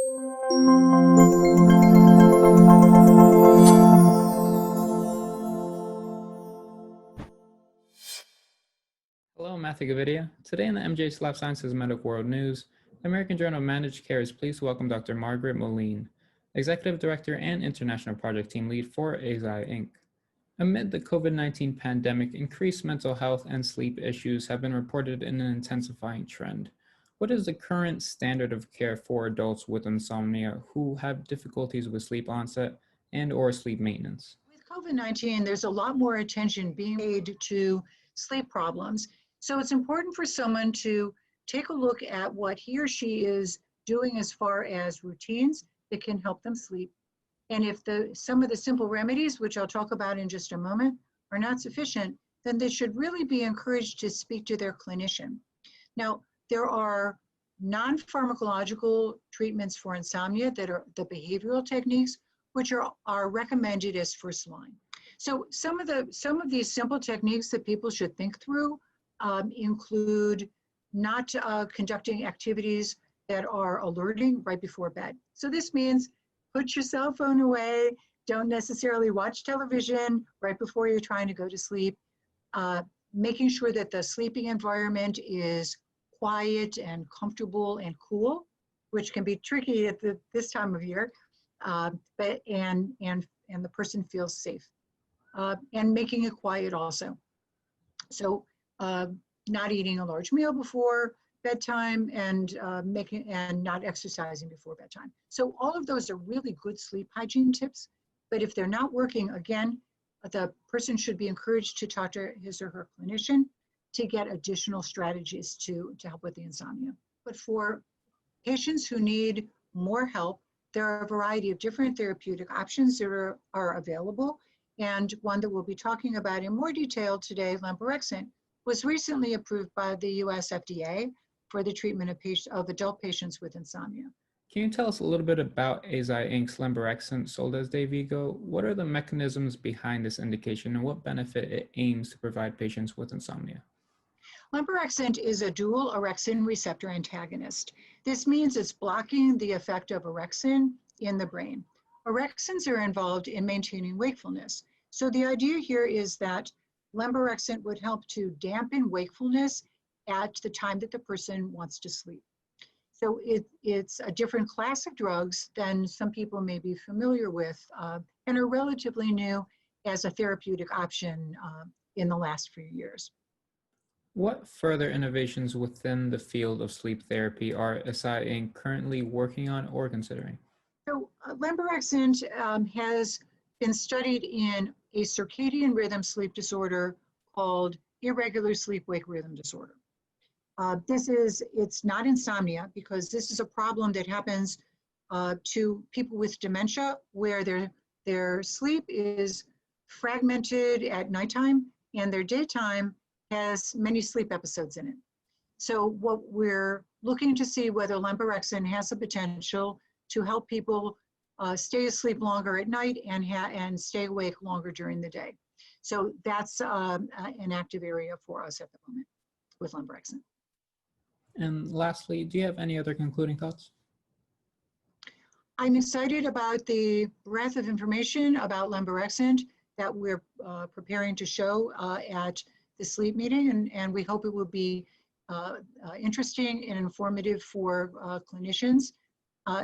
Hello, I'm Matthew Gavidia. Today in the MJ's Life Sciences Medical World News, the American Journal of Managed Care is pleased to welcome Dr. Margaret Moline, Executive Director and International Project Team Lead for Eisai Inc. Amid the COVID-19 pandemic, increased mental health and sleep issues have been reported in an intensifying trend. What is the current standard of care for adults with insomnia who have difficulties with sleep onset and/or sleep maintenance? With COVID-19, there's a lot more attention being paid to sleep problems. So it's important for someone to take a look at what he or she is doing as far as routines that can help them sleep. And if some of the simple remedies, which I'll talk about in just a moment, are not sufficient, then they should really be encouraged to speak to their clinician. Now, there are non-pharmacological treatments for insomnia that are the behavioral techniques, which are recommended as first line. So some of these simple techniques that people should think through include not conducting activities that are alerting right before bed. So this means put your cell phone away, don't necessarily watch television right before you're trying to go to sleep, making sure that the sleeping environment is quiet and comfortable and cool, which can be tricky at this time of year, but the person feels safe, and making it quiet also. So not eating a large meal before bedtime and not exercising before bedtime. So all of those are really good sleep hygiene tips, but if they're not working, again, the person should be encouraged to talk to his or her clinician to get additional strategies to help with the insomnia. But for patients who need more help, there are a variety of different therapeutic options that are available, and one that we'll be talking about in more detail today, lemborexant, was recently approved by the US FDA for the treatment of adult patients with insomnia. Can you tell us a little bit about Eisai Inc.'s lemborexant sold as Dayvigo? What are the mechanisms behind this indication and what benefit it aims to provide patients with insomnia? Lemborexant is a dual orexin receptor antagonist. This means it's blocking the effect of orexin in the brain. Orexins are involved in maintaining wakefulness. So the idea here is that lemborexant would help to dampen wakefulness at the time that the person wants to sleep. So it's a different class of drugs than some people may be familiar with, and are relatively new as a therapeutic option in the last few years. What further innovations within the field of sleep therapy are Eisai Inc. currently working on or considering? So lemborexant has been studied in a circadian rhythm sleep disorder called irregular sleep-wake rhythm disorder. It's not insomnia, because this is a problem that happens to people with dementia where their sleep is fragmented at nighttime and their daytime has many sleep episodes in it. So what we're looking to see whether lemborexant has the potential to help people stay asleep longer at night and stay awake longer during the day. So that's an active area for us at the moment with lemborexant. And lastly, do you have any other concluding thoughts? I'm excited about the breadth of information about lemborexant that we're preparing to show at the sleep meeting, and we hope it will be interesting and informative for clinicians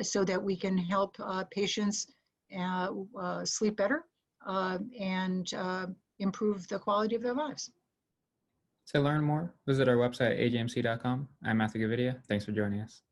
so that we can help patients sleep better and improve the quality of their lives. To learn more, visit our website at ajmc.com. I'm Matthew Gavidia. Thanks for joining us.